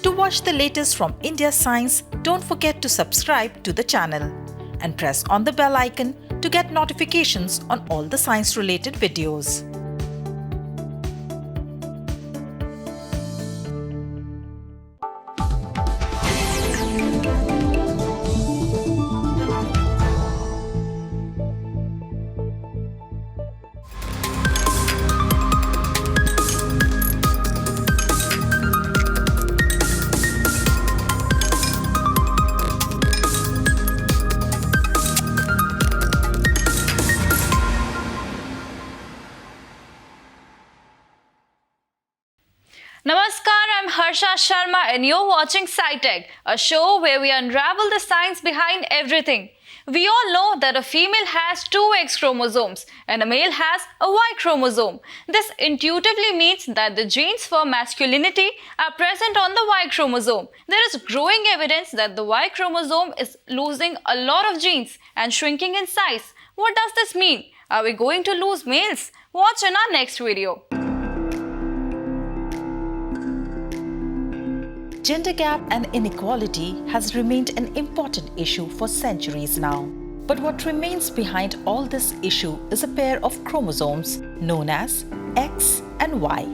To watch the latest from India Science, don't forget to subscribe to the channel and press on the bell icon to get notifications on all the science-related videos. Namaskar, I'm Harsha Sharma and you're watching SciTech, a show where we unravel the science behind everything. We all know that a female has two X chromosomes and a male has a Y chromosome. This intuitively means that the genes for masculinity are present on the Y chromosome. There is growing evidence that the Y chromosome is losing a lot of genes and shrinking in size. What does this mean? Are we going to lose males? Watch in our next video. Gender gap and inequality has remained an important issue for centuries now. But what remains behind all this issue is a pair of chromosomes known as X and Y.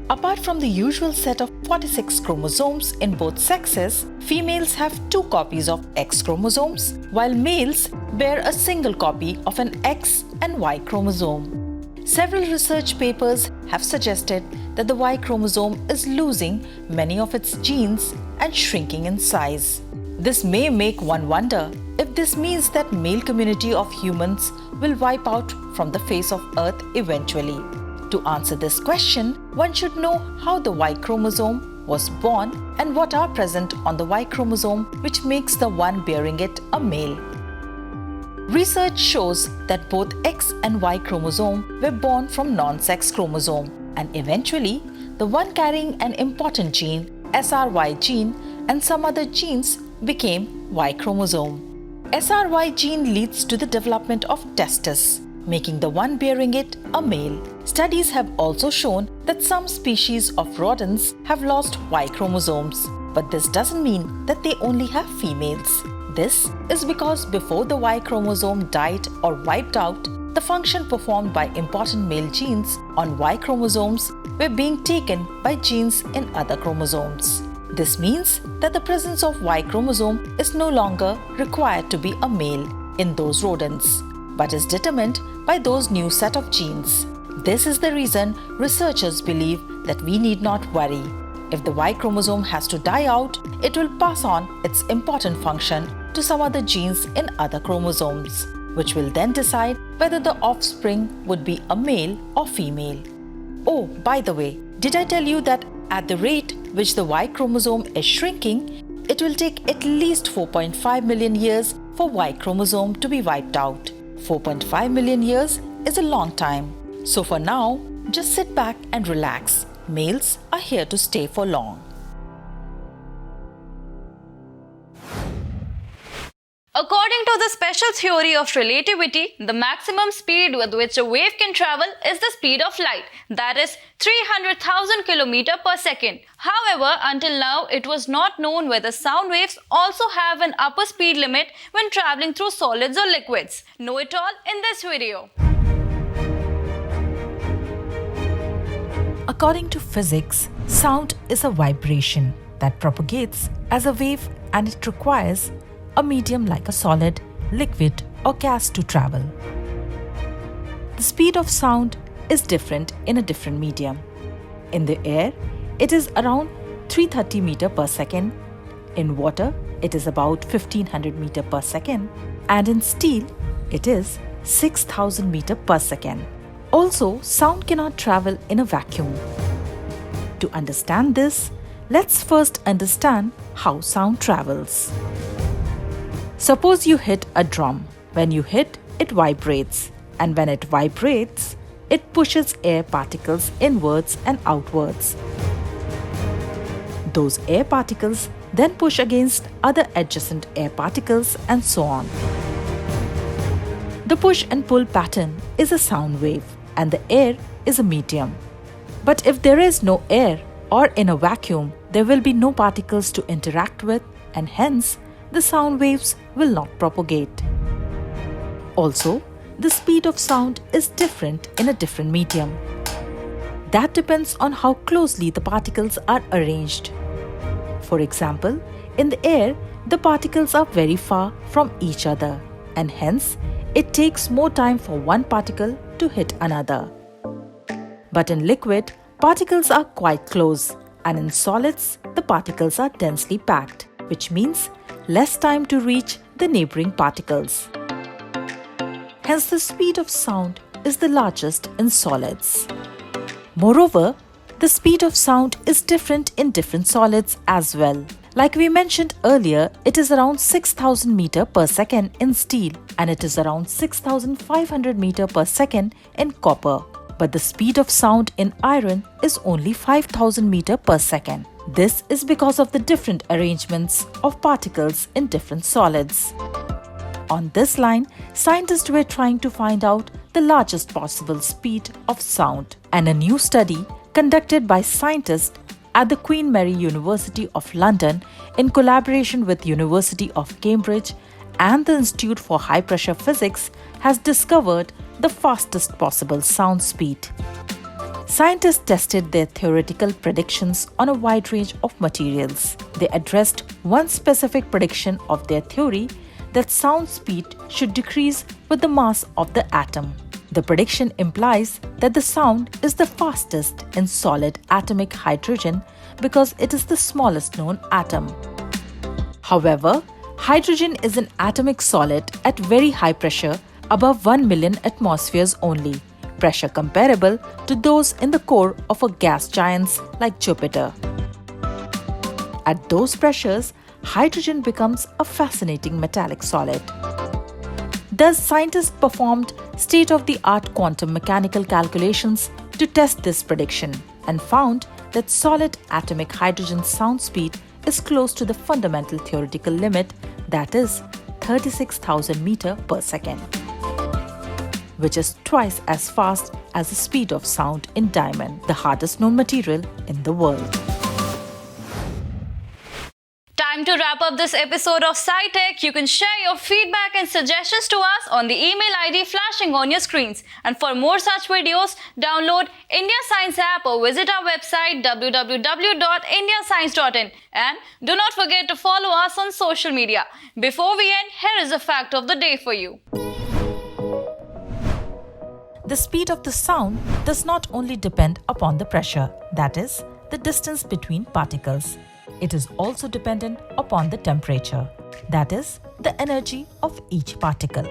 Apart from the usual set of 46 chromosomes in both sexes, females have two copies of X chromosomes, while males bear a single copy of an X and Y chromosome. Several research papers have suggested that the Y chromosome is losing many of its genes and shrinking in size. This may make one wonder if this means that male community of humans will wipe out from the face of Earth eventually. To answer this question, one should know how the Y chromosome was born and what are present on the Y chromosome which makes the one bearing it a male. Research shows that both X and Y chromosome were born from non-sex chromosome, and eventually the one carrying an important gene, SRY gene, and some other genes became Y chromosome. SRY gene leads to the development of testes, making the one bearing it a male. Studies have also shown that some species of rodents have lost Y chromosomes, but this doesn't mean that they only have females. This is because before the Y chromosome died or wiped out, the function performed by important male genes on Y chromosomes were being taken by genes in other chromosomes. This means that the presence of Y chromosome is no longer required to be a male in those rodents, but is determined by those new set of genes. This is the reason researchers believe that we need not worry. If the Y chromosome has to die out, it will pass on its important function to some other genes in other chromosomes, which will then decide whether the offspring would be a male or female. Oh, by the way, did I tell you that at the rate which the Y chromosome is shrinking, it will take at least 4.5 million years for Y chromosome to be wiped out. 4.5 million years is a long time. So for now, just sit back and relax. Males are here to stay for long. According to the special theory of relativity, the maximum speed with which a wave can travel is the speed of light, that is 300,000 km per second. However, until now, it was not known whether sound waves also have an upper speed limit when traveling through solids or liquids. Know it all in this video. According to physics, sound is a vibration that propagates as a wave, and it requires a medium like a solid, liquid, or gas to travel. The speed of sound is different in a different medium. In the air, it is around 330 meter per second. In water, it is about 1500 meter per second. And in steel, it is 6000 meter per second. Also, sound cannot travel in a vacuum. To understand this, let's first understand how sound travels. Suppose you hit a drum. When you hit, it vibrates. And when it vibrates, it pushes air particles inwards and outwards. Those air particles then push against other adjacent air particles and so on. The push and pull pattern is a sound wave, and the air is a medium. But if there is no air or in a vacuum, there will be no particles to interact with, and hence the sound waves will not propagate. Also, the speed of sound is different in a different medium. That depends on how closely the particles are arranged. For example, in the air, the particles are very far from each other, and hence it takes more time for one particle to hit another. But in liquid, particles are quite close, and in solids, the particles are densely packed, which means less time to reach the neighboring particles. Hence, the speed of sound is the largest in solids. Moreover, the speed of sound is different in different solids as well. Like we mentioned earlier, it is around 6000 meters per second in steel, and it is around 6500 meters per second in copper. But the speed of sound in iron is only 5000 meters per second. This is because of the different arrangements of particles in different solids. On this line, scientists were trying to find out the largest possible speed of sound, and a new study conducted by scientists at the Queen Mary University of London in collaboration with University of Cambridge and the Institute for High Pressure Physics has discovered the fastest possible sound speed. Scientists tested their theoretical predictions on a wide range of materials. They addressed one specific prediction of their theory that sound speed should decrease with the mass of the atom. The prediction implies that the sound is the fastest in solid atomic hydrogen because it is the smallest known atom. However, hydrogen is an atomic solid at very high pressure, above 1 million atmospheres only, pressure comparable to those in the core of a gas giant like Jupiter. At those pressures, hydrogen becomes a fascinating metallic solid. Thus, scientists performed state-of-the-art quantum mechanical calculations to test this prediction and found that solid atomic hydrogen sound speed is close to the fundamental theoretical limit, that is 36,000 meters per second, which is twice as fast as the speed of sound in diamond, the hardest known material in the world. Time to wrap up this episode of SciTech. You can share your feedback and suggestions to us on the email ID flashing on your screens. And for more such videos, download India Science app or visit our website www.indiascience.in. And do not forget to follow us on social media. Before we end, here is a fact of the day for you. The speed of the sound does not only depend upon the pressure, that is, the distance between particles. It is also dependent upon the temperature, that is, the energy of each particle.